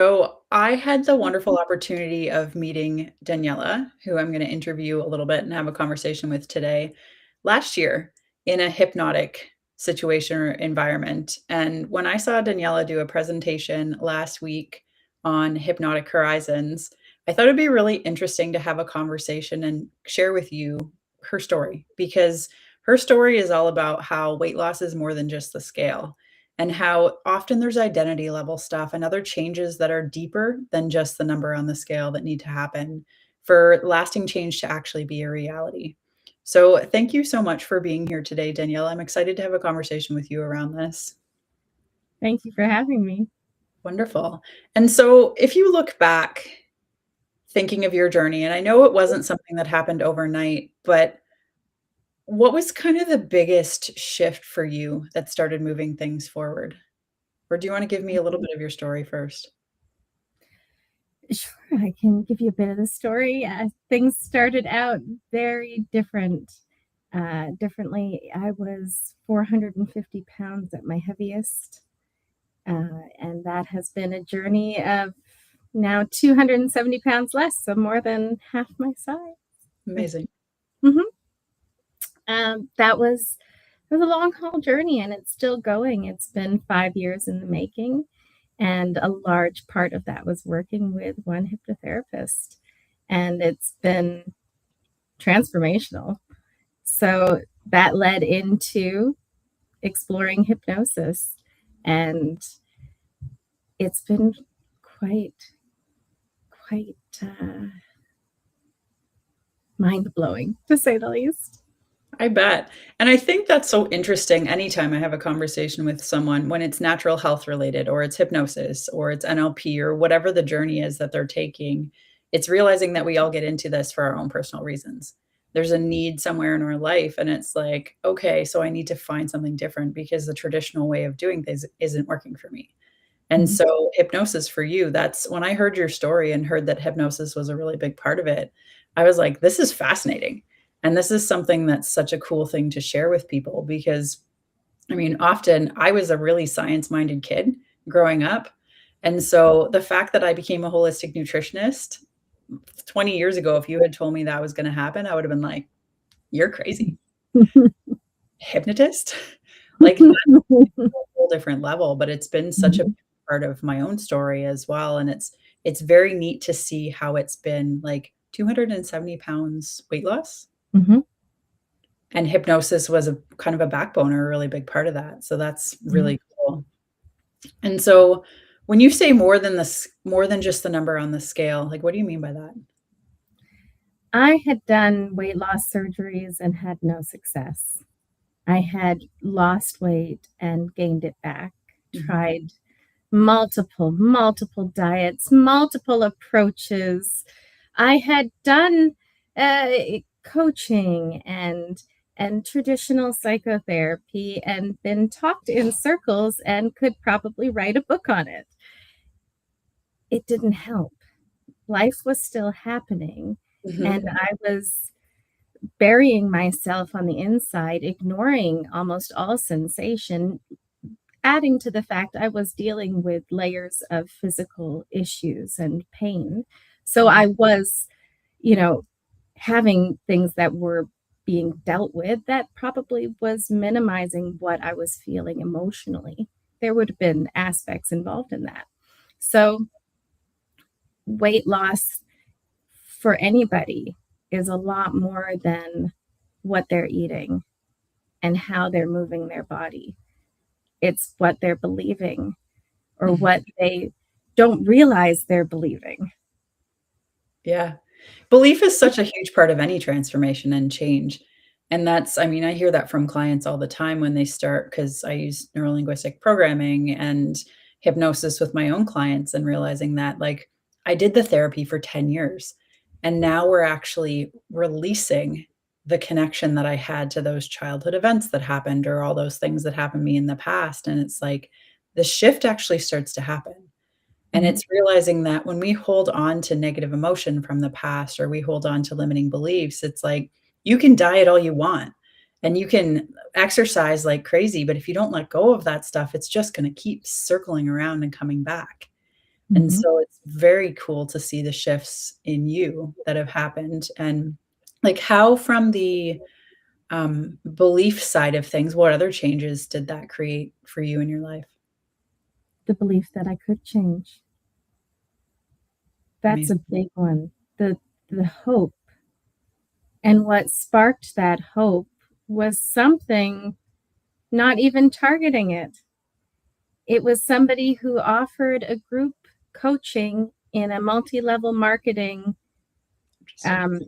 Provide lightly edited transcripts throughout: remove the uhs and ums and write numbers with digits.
So I had the wonderful opportunity of meeting Daniela, who I'm going to interview a little bit and have a conversation with today, last year in a hypnotic situation or environment. And when I saw Daniela do a presentation last week on Hypnotic Horizons, I thought it'd be really interesting to have a conversation and share with you her story because her story is all about how weight loss is more than just the scale and how often there's identity level stuff and other changes that are deeper than just the number on the scale that need to happen for lasting change to actually be a reality. So, thank you so much for being here today, Danielle. I'm excited to have a conversation with you around this. Thank you for having me. Wonderful. And so, if you look back thinking of your journey, and I know it wasn't something that happened overnight, but what was kind of the biggest shift for you that started moving things forward? Or do you want to give me a little bit of your story first? Sure, I can give you a bit of the story. Things started out very differently. I was 450 pounds at my heaviest, and that has been a journey of now 270 pounds less, so more than half my size. Amazing. hmm that was it was a long haul journey, and it's still going. It's been 5 years in the making. And a large part of that was working with one hypnotherapist. And it's been transformational. So that led into exploring hypnosis. And it's been quite mind blowing, to say the least. I bet. And I think that's so interesting anytime I have a conversation with someone when it's natural health related or it's hypnosis or it's NLP or whatever the journey is that they're taking. It's realizing that we all get into this for our own personal reasons. There's a need somewhere in our life, and it's like, okay, so I need to find something different because the traditional way of doing things isn't working for me. And Mhm. so, hypnosis for you, that's when I heard your story and heard that hypnosis was a really big part of it. I was like, this is fascinating. And this is something that's such a cool thing to share with people because, I mean, often I was a really science minded kid growing up. And so, the fact that I became a holistic nutritionist 20 years ago, if you had told me that was going to happen, I would have been like, you're crazy. Hypnotist? Like, that's a whole different level, but it's been such a part of my own story as well, and it's very neat to see how it's been, like, 270 pounds weight loss, Mhm. and hypnosis was a kind of a backbone or a really big part of that, so that's Yeah. really cool. And so, when you say more than just the number on the scale, like, what do you mean by that? I had done weight loss surgeries and had no success. I had lost weight and gained it back, Mhm. tried multiple diets, multiple approaches. I had done uh, coaching and traditional psychotherapy and been talked in circles and could probably write a book on it. It didn't help. Life was still happening, and Mhm. I was burying myself on the inside, ignoring almost all sensation, adding to the fact I was dealing with layers of physical issues and pain. So Mhm. I was, you know, having things that were being dealt with that probably was minimizing what I was feeling emotionally. There would have been aspects involved in that. So, weight loss for anybody is a lot more than what they're eating and how they're moving their body. It's what they're believing or Mhm. what they don't realize they're believing. Yeah. Belief is such a huge part of any transformation and change. And that's, I mean, I hear that from clients all the time when they start, because I use neurolinguistic programming and hypnosis with my own clients and realizing that, like, I did the therapy for 10 years. And now we're actually releasing the connection that I had to those childhood events that happened or all those things that happened to me in the past. And it's like the shift actually starts to happen. And Mhm. it's realizing that when we hold on to negative emotion from the past or we hold on to limiting beliefs, it's like you can diet all you want and you can exercise like crazy, but if you don't let go of that stuff, it's just going to keep circling around and coming back. And Mhm. so it's very cool to see the shifts in you that have happened. And like how from the belief side of things, what other changes did that create for you in your life? The belief that I could change. That's a Amazing. big one. The hope, and what sparked that hope was something not even targeting it. It was somebody who offered a group coaching in a multi-level marketing Interesting. um,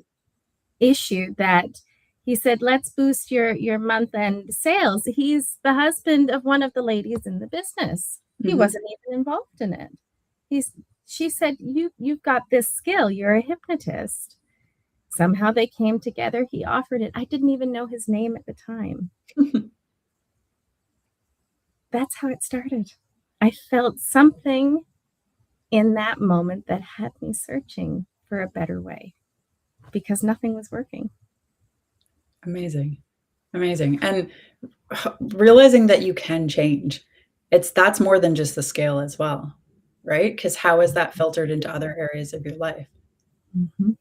issue that he said, let's boost your month end sales. He's the husband of one of the ladies in the business. He Mhm. wasn't even involved in it. He's She said, you've got this skill. You're a hypnotist. Somehow they came together. He offered it. I didn't even know his name at the time. That's how it started. I felt something in that moment that had me searching for a better way because nothing was working. Amazing. Amazing. And realizing that you can change. That's more than just the scale as well, right? Because how is that filtered into other areas of your life? Mhm.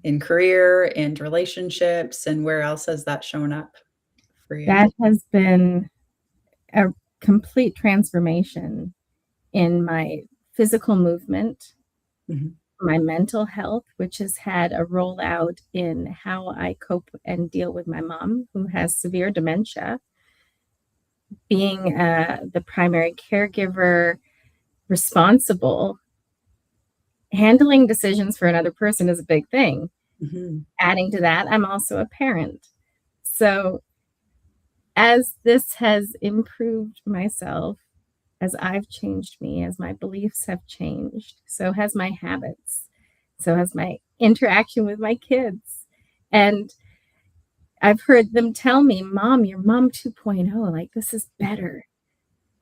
In career, and relationships, and where else has that shown up for you? That has been a complete transformation in my physical movement, Mhm. my mental health, which has had a rollout in how I cope and deal with my mom, who has severe dementia. Being the primary caregiver, responsible, handling decisions for another person is a big thing. Mhm. Adding to that, I'm also a parent. So, as this has improved myself, as I've changed me, as my beliefs have changed, so has my habits, so has my interaction with my kids. And I've heard them tell me, Mom, you're mom 2.0, like this is better.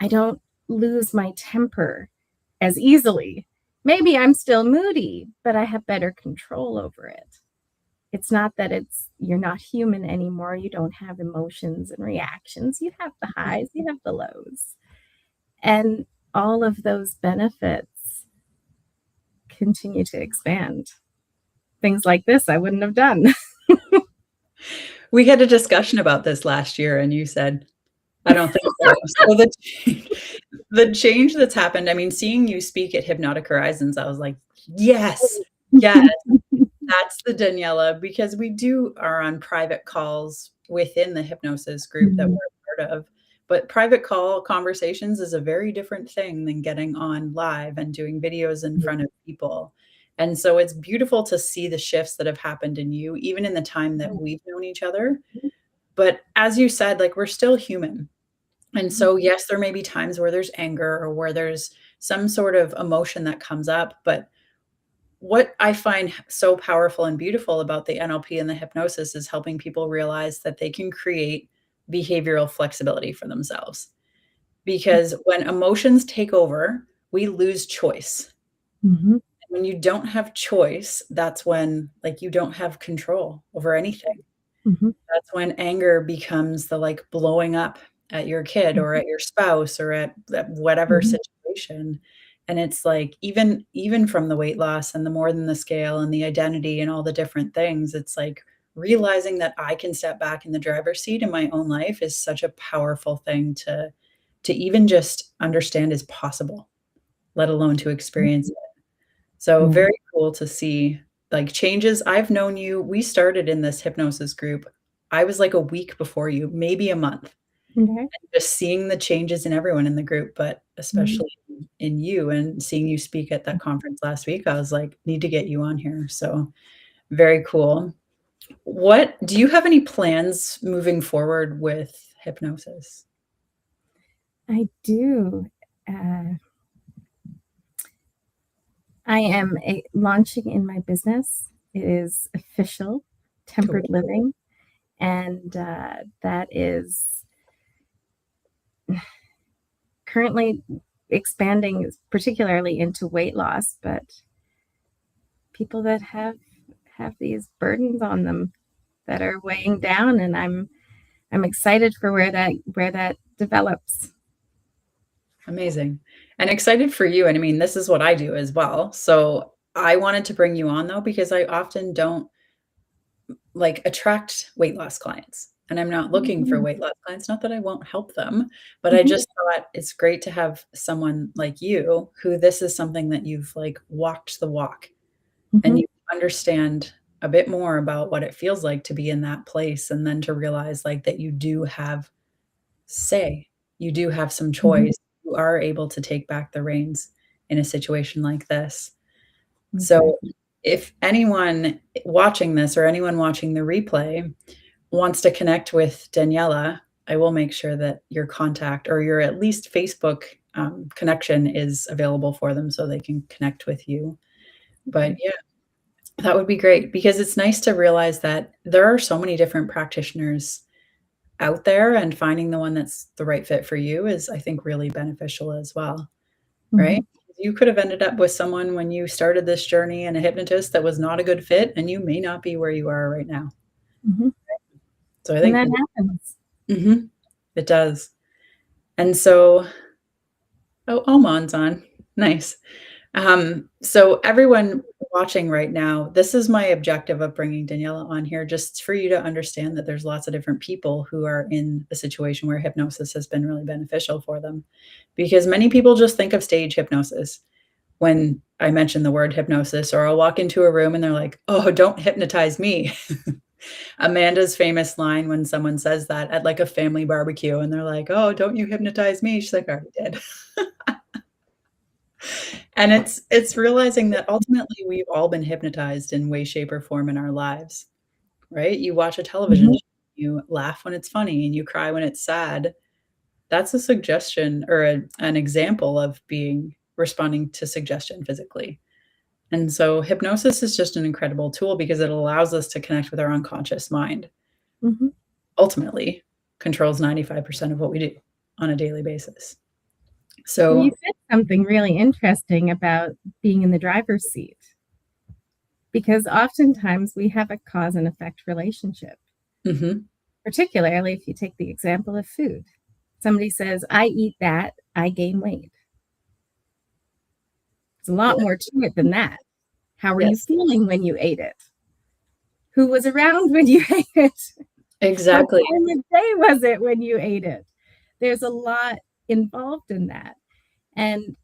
I don't lose my temper as easily. Maybe I'm still moody, but I have better control over it. It's not that you're not human anymore. You don't have emotions and reactions. You have the highs, you have the lows. And all of those benefits continue to expand. Things like this I wouldn't have done. We had a discussion about this last year, and you said, "I don't think so." So the change that's happened, I mean, seeing you speak at Hypnotic Horizons, I was like, "Yes, yes." That's the Daniela, because we are on private calls within the hypnosis group that Mhm. we're a part of, but private call conversations is a very different thing than getting on live and doing videos in front of people, and so it's beautiful to see the shifts that have happened in you, even in the time that we've known each other, but as you said, like, we're still human, and so, yes, there may be times where there's anger or where there's some sort of emotion that comes up, but what I find so powerful and beautiful about the NLP and the hypnosis is helping people realize that they can create behavioral flexibility for themselves. Because when emotions take over, we lose choice. Mhm. When you don't have choice, that's when, like, you don't have control over anything. Mhm. That's when anger becomes the, like, blowing up at your kid or Mhm. at your spouse or at whatever Mhm. situation, and it's like, even from the weight loss and the more than the scale and the identity and all the different things, it's like realizing that I can step back in the driver's seat in my own life is such a powerful thing to even just understand is possible, let alone to experience it. So Yeah. very cool to see, like, changes. I've known you we started in this hypnosis group. I was, like, a week before you, maybe a month, Okay. just seeing the changes in everyone in the group, but Mhm. especially in you and seeing you speak at that conference last week, I was like, "Need to get you on here." So, very cool. What do you have any plans moving forward with hypnosis? I do. Uh, I am launching in my business. It is official, Tempered Cool. Living, and that is currently expanding, particularly into weight loss, but people that have these burdens on them that are weighing down, and I'm excited for where that develops. Amazing. And excited for you, and I mean, this is what I do as well. So, I wanted to bring you on though because I often don't, like, attract weight loss clients, and I'm not looking for Mhm, weight loss clients, not that I won't help them, but I mhm, just thought it's great to have someone like you who this is something that you've, like, walked the walk, and mhm, you understand a bit more about what it feels like to be in that place, and then to realize, like, that you do have say. You do have some mhm. choice. You are able to take back the reins in a situation like this. So, Exactly. if anyone watching this or anyone watching the replay wants to connect with Daniela, I will make sure that your contact or your at least Facebook, connection is available for them so they can connect with you. But Okay. yeah, that would be great because it's nice to realize that there are so many different practitioners out there, and finding the one that's the right fit for you is, I think, really beneficial as well, right? Mhm, You could have ended up with someone when you started this journey and a hypnotist that was not a good fit, and you may not be where you are right now. mhm. So I And think that happens. Mhm, it does. And so oh, Oman's on. Nice. So everyone watching right now, this is my objective of bringing Daniela on here, just for you to understand that there's lots of different people who are in a situation where hypnosis has been really beneficial for them. Because many people just think of stage hypnosis when I mention the word hypnosis, or I'll walk into a room and they're like, "Oh, don't hypnotize me." Amanda's famous line when someone says that at like a family barbecue and they're like, "Oh, don't you hypnotize me." She's like, "I already did." And it's realizing that ultimately we've all been hypnotized in way, shape, or form in our lives, right? You watch a television Mhm, show, you laugh when it's funny, and you cry when it's sad. That's a suggestion or an example of being responding to suggestion physically. And so hypnosis is just an incredible tool because it allows us to connect with our unconscious mind. mhm. Ultimately, controls 95% of what we do on a daily basis. Well, you So said something really interesting about being in the driver's seat, because oftentimes we have a cause and effect relationship, mhm, particularly if you take the example of food. Somebody says, "I eat that, I gain weight." There's a yeah, lot more to it than that. How were you yes, feeling when you ate it? Who was around when you ate it? What exactly. time of day was it when you ate it? There's a lot involved in that. And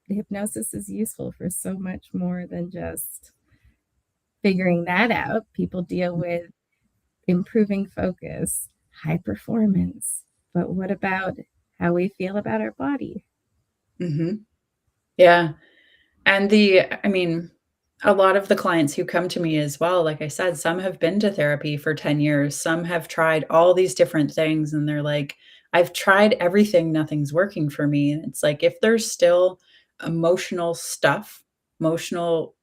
hypnosis is useful for so much more than just figuring that out. People deal with improving focus, high performance. But what about how we feel about our body? Mhm, yeah. And I mean, a lot of the clients who come to me as well, like I said, some have been to therapy for 10 years, some have tried all these different things, and they're like, "I've tried everything, nothing's working for me." And it's like, if there's still emotional stuff, emotional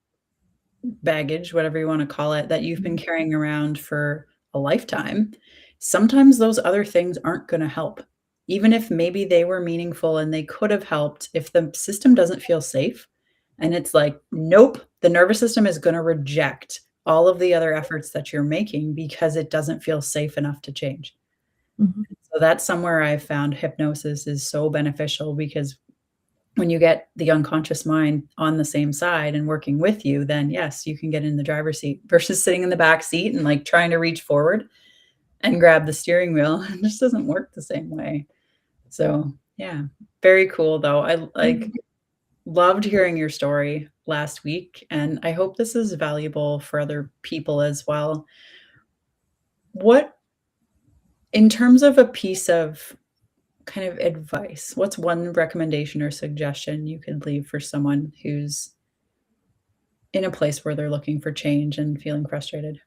baggage, whatever you wanna call it, that you've been Mhm, carrying around for a lifetime, sometimes those other things aren't gonna help. Even if maybe they were meaningful and they could have helped, if the system doesn't feel safe, and it's like, "Nope," the nervous system is gonna reject all of the other efforts that you're making because it doesn't feel safe enough to change. mhm, So that's somewhere I've found hypnosis is so beneficial because when you get the unconscious mind on the same side and working with you, then yes, you can get in the driver's seat versus sitting in the back seat and, like, trying to reach forward and grab the steering wheel. It just doesn't work the same way. So, yeah, very cool, though. mhm. Loved hearing your story last week, and I hope this is valuable for other people as well. What in terms of a piece of kind of advice, what's one recommendation or suggestion you could leave for someone who's in a place where they're looking for change and feeling frustrated?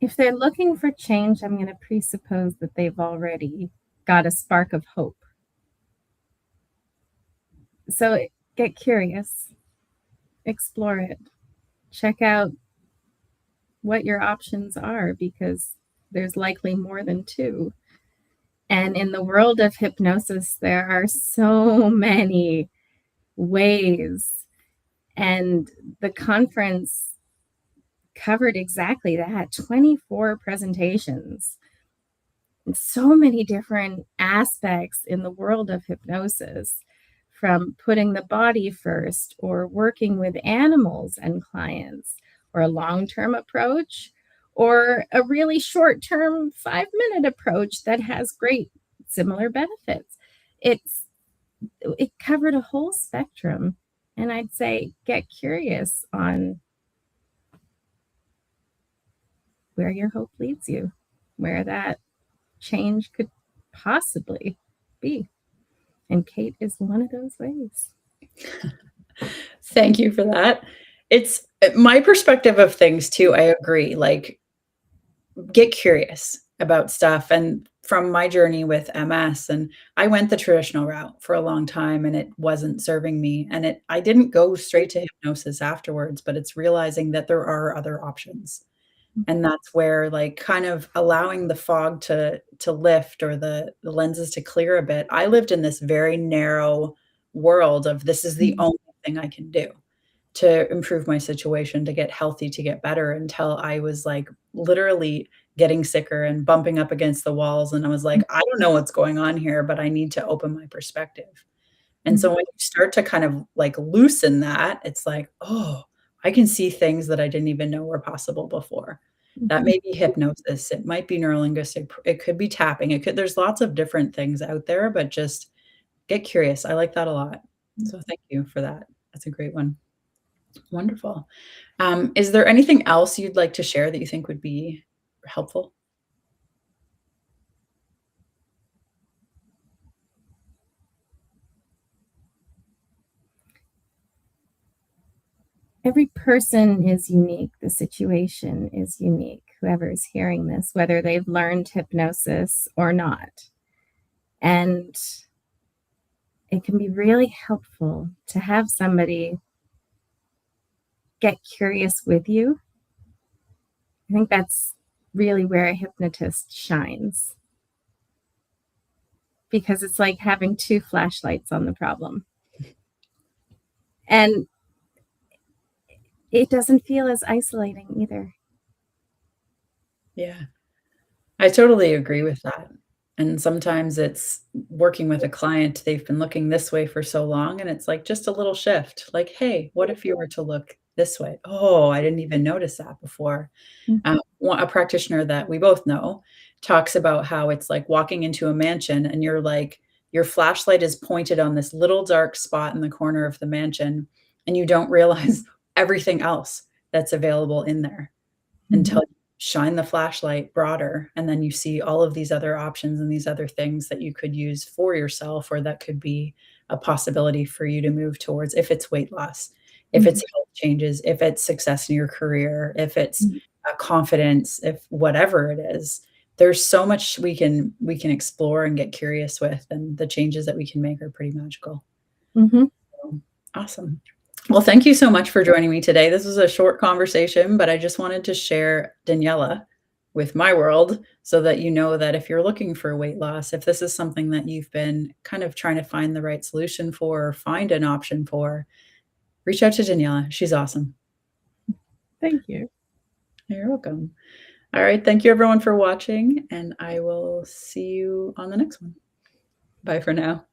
If they're looking for change, I'm going to presuppose that they've already got a spark of hope. So get curious, explore it, check out what your options are, because there's likely more than two. And in the world of hypnosis, there are so many ways. And the conference covered exactly that, 24 presentations so many different aspects in the world of hypnosis, from putting the body first or working with animals and clients, or a long-term approach, or a really short-term 5-minute approach that has great similar benefits. It's it covered a whole spectrum, and I'd say get curious on where your hope leads you, where that change could possibly be. And Kate is one of those ways. Thank you for that. It's my perspective of things too, I agree, like, get curious about stuff, and from my journey with MS, and I went the traditional route for a long time, and it wasn't serving me, and it I didn't go straight to hypnosis afterwards, but it's realizing that there are other options. And that's where, like, kind of allowing the fog to lift, or the lenses to clear a bit. I lived in this very narrow world of, this is the Mhm. only thing I can do to improve my situation, to get healthy, to get better, until I was, like, literally getting sicker and bumping up against the walls, and I was like, "I don't know what's going on here, but I need to open my perspective." And Mhm. so when you start to kind of, like, loosen that, it's like, "Oh, I can see things that I didn't even know were possible before." That Mhm. may be hypnosis, it might be neurolinguistic, it could be tapping, it could there's lots of different things out there, but just get curious. I like that a lot. So thank you for that. That's a great one. Wonderful. Is there anything else you'd like to share that you think would be helpful? Every person is unique. The situation is unique. Whoever is hearing this, whether they've learned hypnosis or not. And it can be really helpful to have somebody get curious with you. I think that's really where a hypnotist shines, because it's like having two flashlights on the problem. And it doesn't feel as isolating either. Yeah. I totally agree with that. And sometimes it's working with a client, they've been looking this way for so long, and it's like just a little shift. Like, "Hey, what if you were to look this way? Oh, I didn't even notice that before." Mhm. One a practitioner that we both know talks about how it's like walking into a mansion, and you're like your flashlight is pointed on this little dark spot in the corner of the mansion, and you don't realize everything else that's available in there, Mhm. until you shine the flashlight broader, and then you see all of these other options and these other things that you could use for yourself, or that could be a possibility for you to move towards, if it's weight loss, if Mhm. it's health changes, if it's success in your career, if it's, Mhm. confidence, if whatever it is. There's so much we can explore and get curious with, and the changes that we can make are pretty magical. Mhm. So, awesome. Well, thank you so much for joining me today. This was a short conversation, but I just wanted to share Daniela with my world, so that you know that if you're looking for weight loss, if this is something that you've been kind of trying to find the right solution for, or find an option for, reach out to Daniela. She's awesome. Thank you. You're welcome. All right. Thank you everyone for watching, and I will see you on the next one. Bye for now.